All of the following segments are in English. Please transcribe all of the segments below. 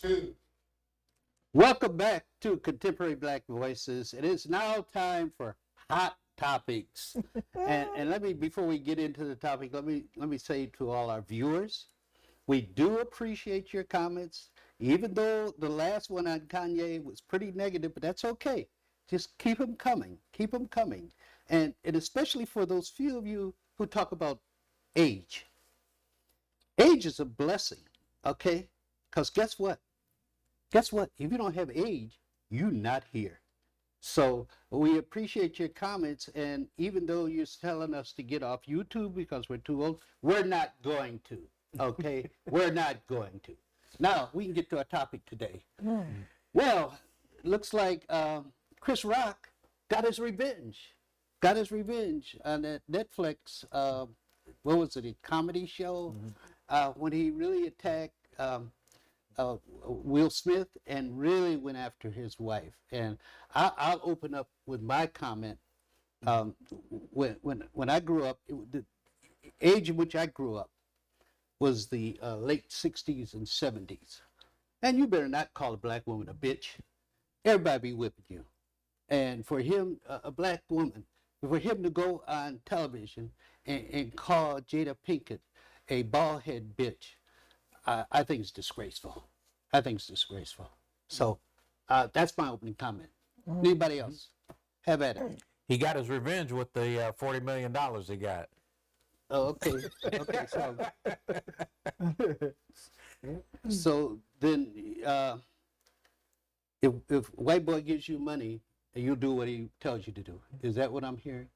Two. Welcome back to Contemporary Black Voices. It is now time for hot topics. And let me, before we get into the topic, let me say to all our viewers, we do appreciate your comments, even though the last one on Kanye was pretty negative, but that's okay. Just keep them coming. Keep them coming. And especially for those few of you who talk about age. Age is a blessing, okay? Because guess what? Guess what? If you don't have age, you're not here. So we appreciate your comments. And even though you're telling us to get off YouTube because we're too old, we're not going to. Okay? We're not going to. Now, we can get to our topic today. Well, looks like Chris Rock got his revenge. Got his revenge on that Netflix, what was it, a comedy show? When he really attacked Will Smith and really went after his wife. And I'll open up with my comment. When I grew up, the age in which I grew up was the late 60s and 70s. And you better not call a black woman a bitch. Everybody be whipping you. And for him, a black woman, for him to go on television and call Jada Pinkett a bald head bitch, I think it's disgraceful. I think it's disgraceful. So that's my opening comment. Anybody else? Have at it. He got his revenge with the $40 million he got. Oh, okay. Okay. So then, if white boy gives you money, you'll do what he tells you to do. Is that what I'm hearing?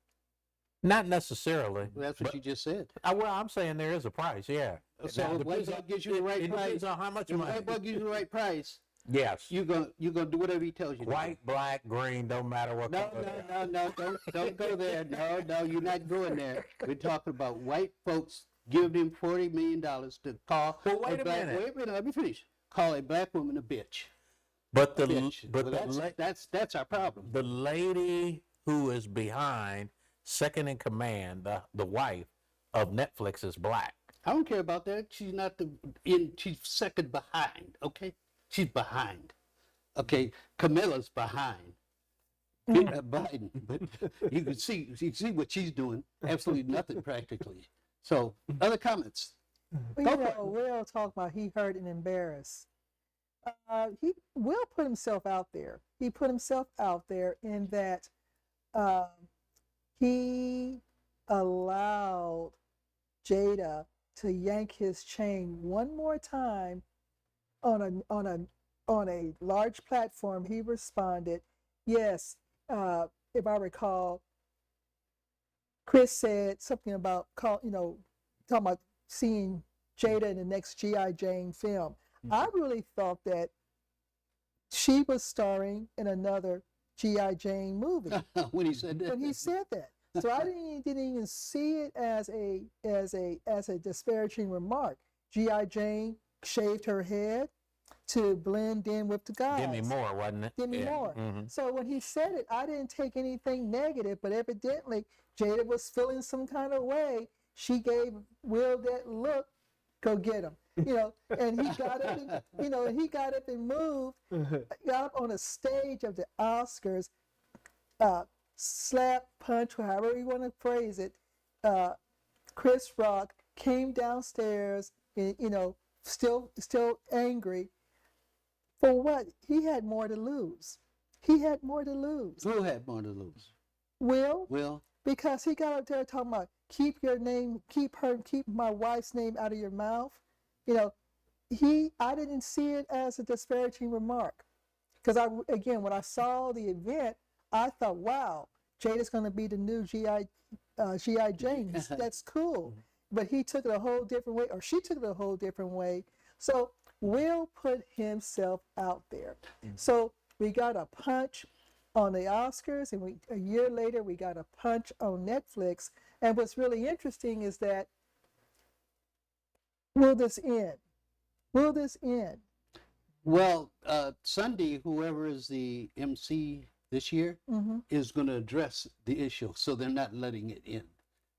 Not necessarily. Well, that's what you just said. Well, I'm saying there is a price, yeah. So Now, if white boy gives you the right it price, depends on how much if money. white boy gives you the right price, Yes. you're gonna do whatever he tells you. White, black, green, don't matter what No, color. no, don't go there. No, you're not going there. We're talking about white folks giving him $40 million to call Well, wait a black. minute. Wait a minute. Let me finish. Call a black woman a bitch. But the Bitch. but Well, that's our problem. the lady who is behind, second in command, the wife of Netflix is black. I don't care about that. She's not she's second behind. Okay, she's behind. Okay, Camilla's behind. Biden, but you see what she's doing. Absolutely nothing practically. So, other comments? Well, Go for it. Will talk about he hurt and embarrassed. He Will put himself out there. He put himself out there in that uh, he allowed Jada to yank his chain one more time on a large platform. He responded, yes. If I recall, Chris said something about talking about seeing Jada in the next G.I. Jane film. I really thought that she was starring in another G.I. Jane movie When he said that. when he said that. So I didn't even see it as a disparaging remark. G.I. Jane shaved her head to blend in with the guys. Demi Moore, wasn't it? Demi Yeah. Moore. Mhm. So when he said it, I didn't take anything negative, but evidently Jada was feeling some kind of way. She gave Will that look, go get him. And he got up and, he got up and moved, got up on a stage of the Oscars, slap, punch, however you want to phrase it. Chris Rock came downstairs, still angry. For what? He had more to lose. He had more to lose. Who had more to lose? Will, Will? because he got up there talking about keep my wife's name out of your mouth. I didn't see it as a disparaging remark. Because when I saw the event, I thought, wow, Jada's going to be the new G.I. Jane. That's cool. But he took it a whole different way, or she took it a whole different way. So Will put himself out there. So we got a punch on the Oscars, and a year later we got a punch on Netflix. And what's really interesting is that, will this end? Will this end? Well, Sunday, whoever is the MC this year is going to address the issue, so they're not letting it in.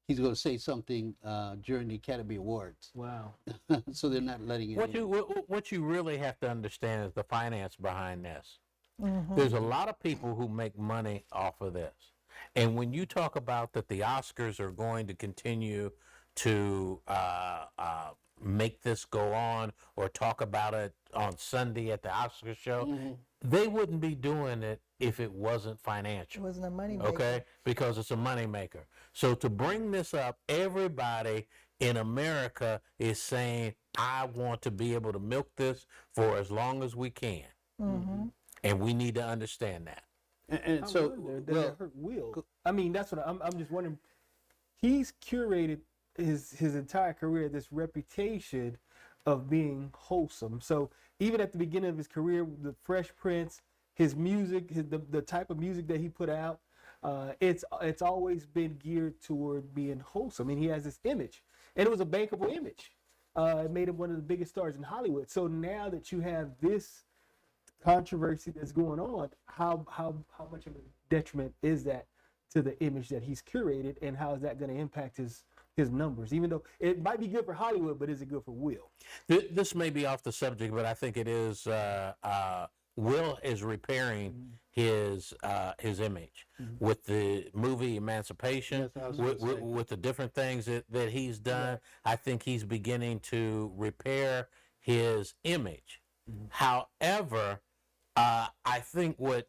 he's going to say something during the Academy Awards. Wow. So they're not letting it. What you really have to understand is the finance behind this. Mm-hmm. There's a lot of people who make money off of this. And when you talk about that the Oscars are going to continue to make this go on or talk about it on Sunday at the Oscar show, they wouldn't be doing it if it wasn't It financial. wasn't a money maker. Okay, because it's a moneymaker. So to bring this up, everybody in America is saying, I want to be able to milk this for as long as we can. Mm-hmm. And we need to understand that. And I so, wonder, does well, it hurt Will? I mean, that's what I'm just wondering. He's curated his entire career this reputation of being wholesome. So even at the beginning of his career, the Fresh Prince, his music, the type of music that he put out, it's always been geared toward being wholesome. And he has this image, and it was a bankable image. It made him one of the biggest stars in Hollywood. So now that you have this controversy that's going on, how much of a detriment is that to the image that he's curated, and how is that going to impact his numbers? Even though it might be good for Hollywood, but is it good for Will? This may be off the subject, but I think it is. Will is repairing his image with the movie Emancipation, Yes, I was gonna say. with the different things that he's done. I think he's beginning to repair his image. However, I think what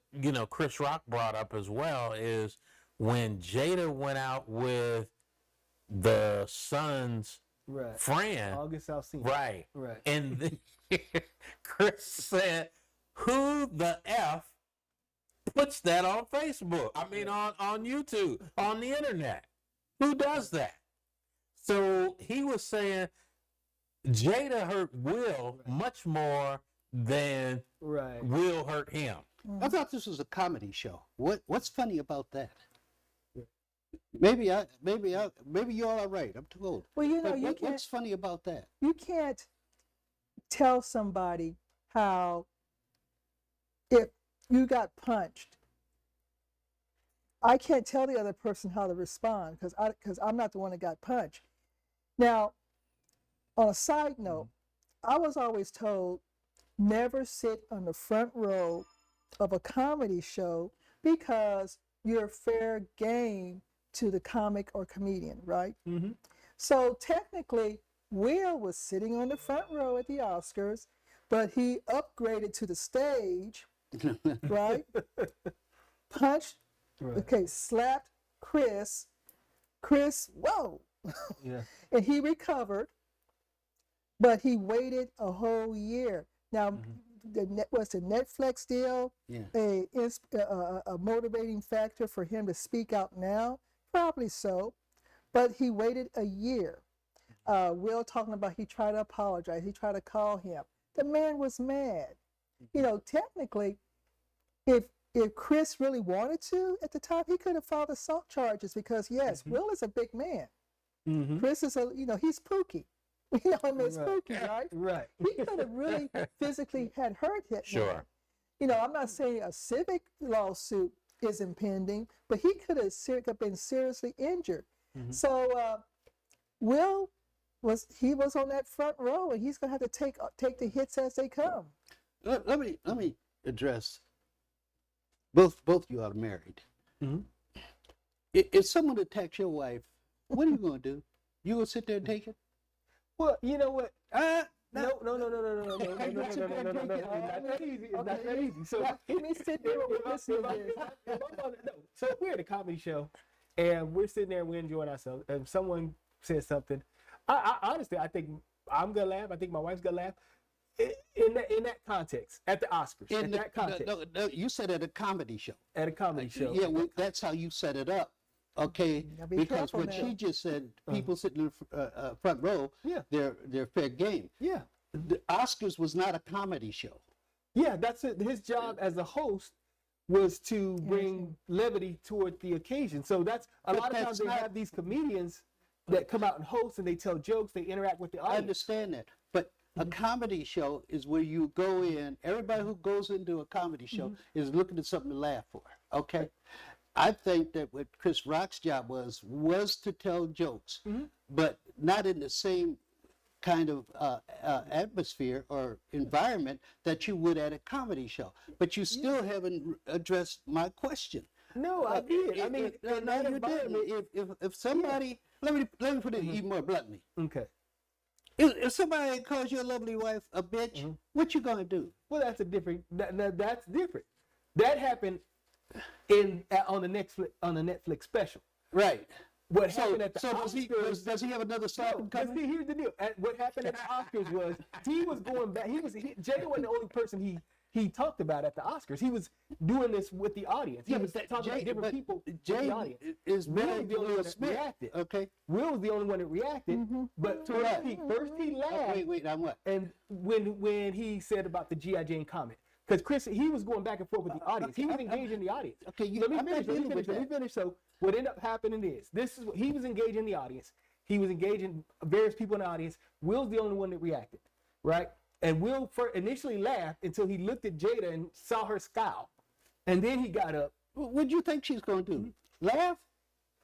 Chris Rock brought up as well is when Jada went out with the son's Right. friend, August Alsina. right? Right. And then Chris said, "Who the f puts that on Facebook? I mean, on YouTube, on the internet? Who does that?" So he was saying Jada hurt Will much more than Right. Will hurt him. I thought this was a comedy show. What's funny about that? Maybe you all are right. I'm too old. Well, you know, But you can't what's funny about that? you can't tell somebody how if you got punched. I can't tell the other person how to respond because I'm not the one that got punched. Now, on a side note, I was always told never sit on the front row of a comedy show because you're fair game to the comic or comedian, right? Mm-hmm. So technically, Will was sitting on the front row at the Oscars, but he upgraded to the stage, right? Punched, Right. okay, slapped Chris. Chris, whoa. Yeah. And he recovered, but he waited a whole year. Now, was the Netflix deal Yeah. a motivating factor for him to speak out now? Probably so, but he waited a year. Will talking about he tried to apologize. He tried to call him. The man was mad. You know, technically, if Chris really wanted to at the time, he could have filed assault charges because yes, Will is a big man. Mm-hmm. Chris is he's Pookie. You know him as Right. Pookie, right? Right. He could have really physically had hurt him. Sure. You know, I'm not saying a civic lawsuit is impending, but he could have been seriously injured. So Will was on that front row, and he's gonna have to take the hits as they come. Let me address both you are married. Mhm. If someone attacks your wife, what are you gonna do? You gonna sit there and take it? Well, you know what? No. No. It's not that easy. It's not that easy. So Let me sit there and listen to this. So if we're at a comedy show and we're sitting there and we're enjoying ourselves, and someone says something, I honestly, I think I'm gonna laugh. I think my wife's gonna laugh. In that context, at the Oscars, in that context, No, you said at a comedy show. at a comedy show. Yeah, that's how you set it up. Okay, Now be because careful what now. she just said, people sitting in the front row, Yeah. they're fair game. Yeah. The Oscars was not a comedy show. Yeah, that's it. His job as a host was to bring levity toward the occasion. So that's a But lot of that's times they not- have these comedians that come out and host and they tell jokes, they interact with the I audience. understand that, but a comedy show is where you go in. Everybody who goes into a comedy show is looking at something to laugh for. Okay, I think that what Chris Rock's job was to tell jokes, but not in the same kind of atmosphere or environment that you would at a comedy show. But you still haven't addressed my question. No, I did. I mean, no, in that you did. environment- If somebody, let me put it even more bluntly. Okay. If somebody calls your lovely wife a bitch, what you gonna do? Well, that's a different. That's different. That happened on the Netflix special. Right. What So, happened at the so Oscars? does he have another slapping But coming? see, here's the deal. What happened at the Oscars was he was going back. Jada wasn't the only person he talked about at the Oscars. He was doing this with the audience. He was talking about different people with the audience. is Will married the to only Will one that Smith. reacted. Okay. Will was the only one that reacted. But first he laughed. Wait, I'm what? And when he said about the G.I. Jane comment, because Chris, he was going back and forth with the audience. He was engaging the audience. Okay, let me I'm not finish. dealing with Let me that. finish. So what ended up happening is this is what he was engaging the audience. He was engaging various people in the audience. Will's the only one that reacted, right? And Will initially laughed until he looked at Jada and saw her scowl, and then he got up. What do you think she's gonna do? Laugh?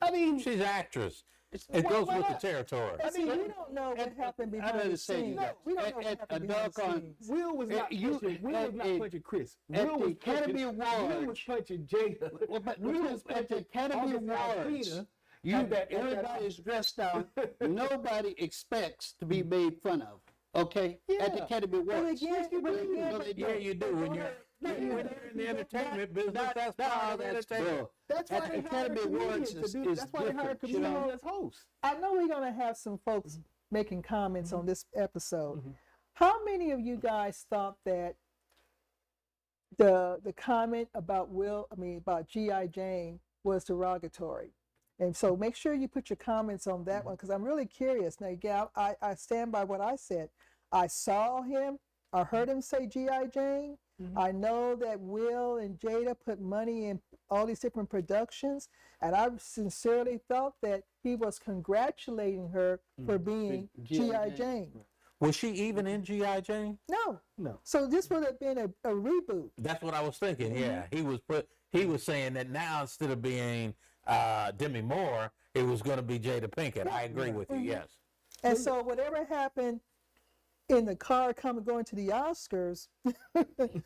I mean, She's an actress. It Why- goes why with the not? territory. And see, we don't know what happened behind the understand scenes. that. We don't know what At happened a behind the doggone- scenes. Will was not You- punching. Will was not at- punching Chris. at Will the was Academy punching, Will was Awards- punching Jada. Well, but Will was at the punching Academy August Awards, Alsina you at that- everybody's dressed down. Nobody expects to be made fun of. Okay? At the Yeah. Academy But Awards. again, No, they Yeah, don't. you do. When you're in the entertainment business, that's part of the entertainment. Bull. That's why At they the hired Academy Awards comedians to is do. That's why they hired different, you know? comedians as hosts. I know we're going to have some folks making comments on this episode. Mm-hmm. How many of you guys thought that the comment about about G.I. Jane was derogatory? And so make sure you put your comments on that one, because I'm really curious. Now, again, I stand by what I said. I saw him, I heard him say G.I. Jane. I know that Will and Jada put money in all these different productions, and I sincerely thought that he was congratulating her for being G.I. Jane. Was she even in G.I. Jane? No. No. So this would have been a reboot. That's what I was thinking. Yeah, he was saying that now instead of being Demi Moore, it was going to be Jada Pinkett. I agree with you. Yes. And so whatever happened in the car going to the Oscars,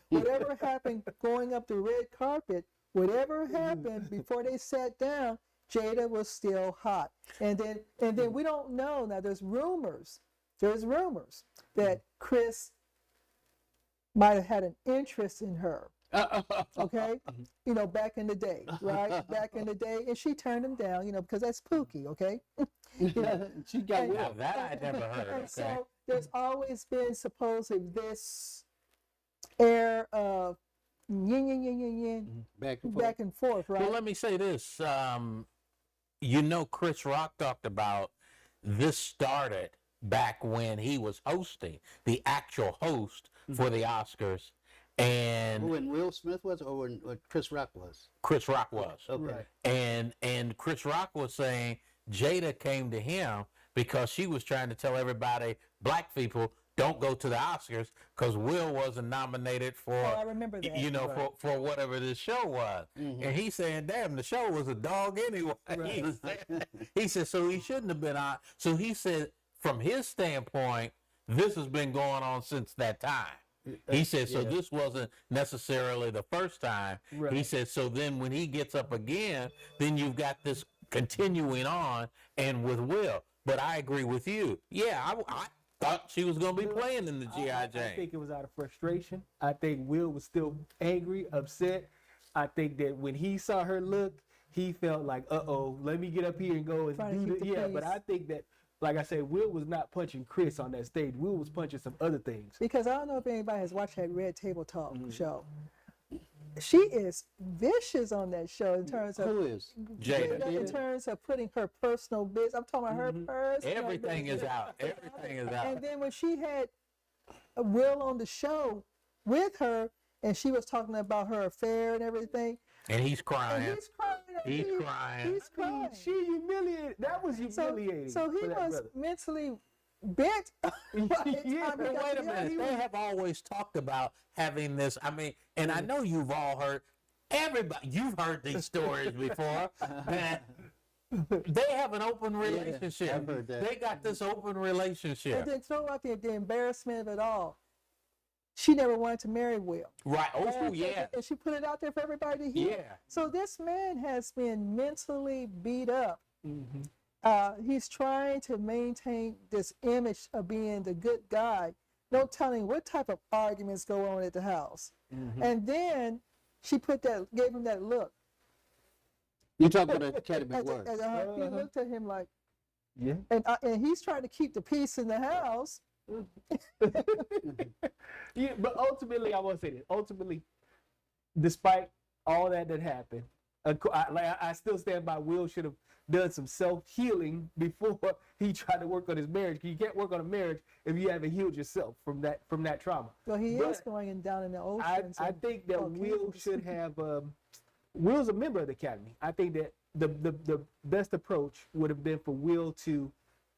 whatever happened going up the red carpet, whatever happened before they sat down, Jada was still hot. And then we don't know. Now there's rumors that Chris might have had an interest in her. Okay, back in the day, right? Back in the day, and she turned him down, because that's Pookie, okay? She got And- Now that I never heard. And Okay. so there's always been supposedly this air of yin, yin, yin, yin, yin, back and forth. back and forth, right? Well, let me say this. Chris Rock talked about this started back when he was hosting, the actual host for the Oscars, and When Will Smith was, or when Chris Rock was? Chris Rock was. Okay. Right. And Chris Rock was saying Jada came to him because she was trying to tell everybody, black people, don't go to the Oscars because Will wasn't nominated for, I remember that. for whatever this show was. And he's saying, damn, the show was a dog anyway. He said, so he shouldn't have been on. So he said, from his standpoint, this has been going on since that time. He said, so this wasn't necessarily the first time. Right. He said, so then when he gets up again, then you've got this continuing on and with Will. But I agree with you. Yeah, I thought she was going to be playing in the G.I. I Jane. think it was out of frustration. I think Will was still angry, upset. I think that when he saw her look, he felt like, let me get up here and go and Trying to do keep the the But peace. I think that, like I said, Will was not punching Chris on that stage. Will was punching some other things. Because I don't know if anybody has watched that Red Table Talk show. She is vicious on that show in terms of Who is? Jada. in terms of putting her personal business. I'm talking about her personal Everything is business. out. Everything is out. And then when she had Will on the show with her, and she was talking about her affair and everything, And he's and crying. he's crying. He's crying. He's crying. She humiliated. That was humiliating. So he for that was brother. mentally bent. by the time he Yeah, got But wait to a the minute. end. They have always talked about having this. I mean, and I know you've all heard Everybody, you've heard these stories before. That they have an open relationship. I've heard that. They got this open relationship. And then throw out the embarrassment of it all. She never wanted to marry Will. Right. Oh, yeah. And she put it out there for everybody to hear. Yeah. So this man has been mentally beat up. He's trying to maintain this image of being the good guy. No telling what type of arguments go on at the house. And then she gave him that look. You talk about the Academy Award. He looked at him like, Yeah. and he's trying to keep the peace in the house. Yeah, but ultimately, I want to say this. Ultimately, despite all that happened, I still stand by. Will should have done some self-healing before he tried to work on his marriage. You can't work on a marriage if you haven't healed yourself from that trauma. Well, he But is going down in the ocean. I think that Oh, Will Kansas. should have. Will's a member of the academy. I think that the best approach would have been for Will to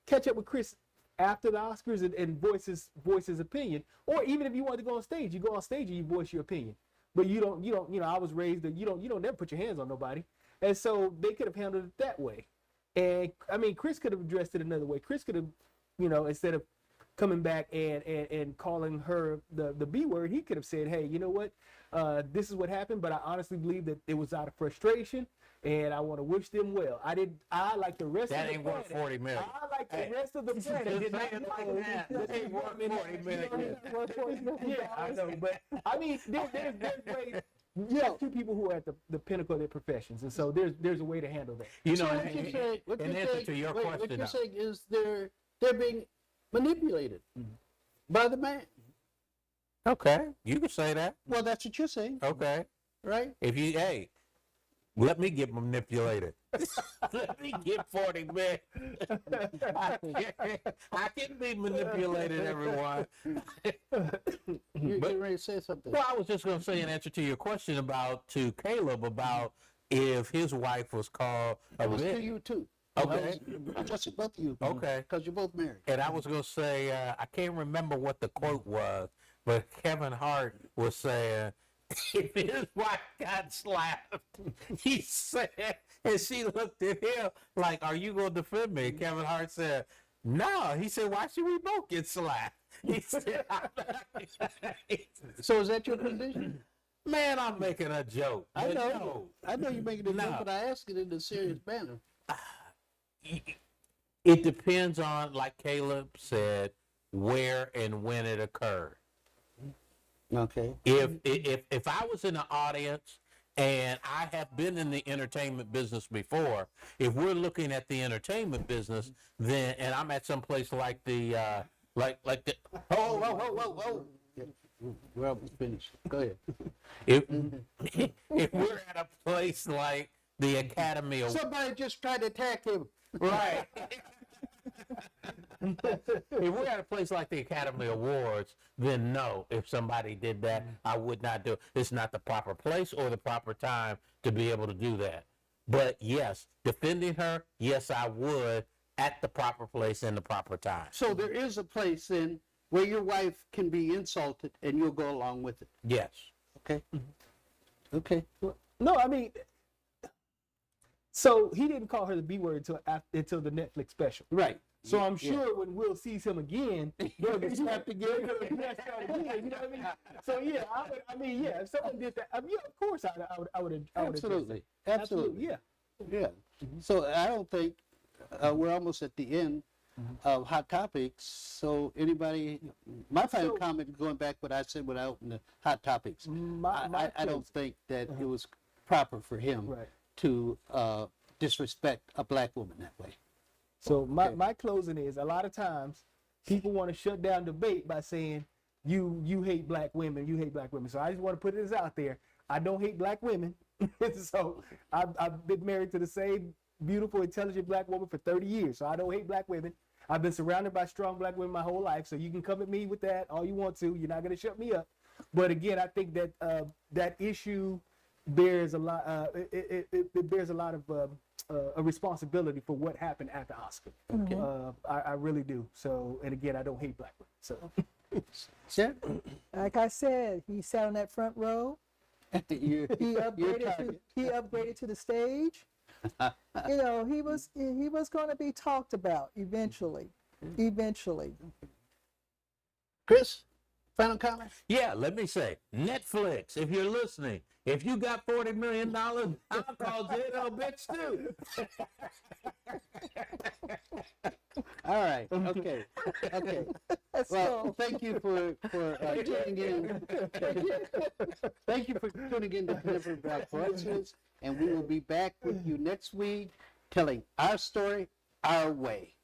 catch up with Chris after the Oscars and voice his opinion. Or even if you want to go on stage, you go on stage and you voice your opinion. But you don't. I was raised that you don't never put your hands on nobody, and so they could have handled it that way. And I mean, Chris could have addressed it another way. Chris could have, instead of coming back and calling her the B word, he could have said, hey, you know what? This is what happened, but I honestly believe that it was out of frustration, and I want to wish them well. I like the rest That of the ain't worth planet. 40 million. I like the rest of the planet. Just did not say it know like that. That ain't worth 40 million. Yeah, I know, but I mean, there's ways. You have two people who are at the pinnacle of their professions, and so there's a way to handle that. You So know, what you're saying, in answer to your what question, you're now, saying is they're being manipulated by the man. okay, you can say that. Well, that's what you're saying, Okay. right? Hey, let me get manipulated. Let me get 40 million. I can be manipulated, everyone. You're getting ready to say something. Well, I was just going to say in answer to your question to Caleb about if his wife was called a It was to bitch. you too. Okay. Just both of you. Okay. Because you're both married. And I was going to say, I can't remember what the quote was, but Kevin Hart was saying, if his wife got slapped, he said, and she looked at him like, are you going to defend me? Kevin Hart said, no. He said, why should we both get slapped? He said, So is that your position? man, I'm making a joke. I But know. no. I know you're making it No. up, but I ask it in a serious manner. It depends on, like Caleb said, where and when it occurred. Okay. If I was in the audience and I have been in the entertainment business before, if we're looking at the entertainment business, then and I'm at some place like the Whoa. We're almost finished. Go ahead. if we're at a place like the Academy of Somebody just tried to attack him. right. If we're at a place like the Academy Awards, then no. If somebody did that, I would not do it. It's not the proper place or the proper time to be able to do that. But yes, defending her, yes, I would at the proper place and the proper time. So there is a place then where your wife can be insulted and you'll go along with it. Yes. Okay. Okay. No, I mean, so he didn't call her the B word until the Netflix special. Right. So I'm Yeah. sure when Will sees him again, they'll get slapped again. You know what I mean? So yeah, if someone did that, of course I would address Absolutely. it. Absolutely. Yeah. Yeah. So I don't think we're almost at the end of Hot Topics. So anybody, my final comment going back what I said when I opened the Hot Topics, I don't think that it was proper for him Right. to disrespect a black woman that way. So my closing is, a lot of times people want to shut down debate by saying you hate black women, you hate black women. So I just want to put this out there. I don't hate black women. So I've been married to the same beautiful, intelligent black woman for 30 years. So I don't hate black women. I've been surrounded by strong black women my whole life. So you can come at me with that all you want to. You're not going to shut me up. But again, I think that that issue bears a lot. It bears a lot of a responsibility for what happened at the Oscar. I really do. So, and again, I don't hate black women. So, Yeah. Like I said, he sat on that front row. You- He your upgraded. target. He upgraded to the stage. You know, he was going to be talked about eventually. Eventually. Chris, final comment? Yeah, let me say, Netflix, if you're listening, if you got $40 million, I'll call J-Lo bitch too. All right. Okay. Okay. Let's Well, go. thank you for tuning in. Thank you for tuning in to Contemporary Black Voices, and we will be back with you next week, telling our story our way.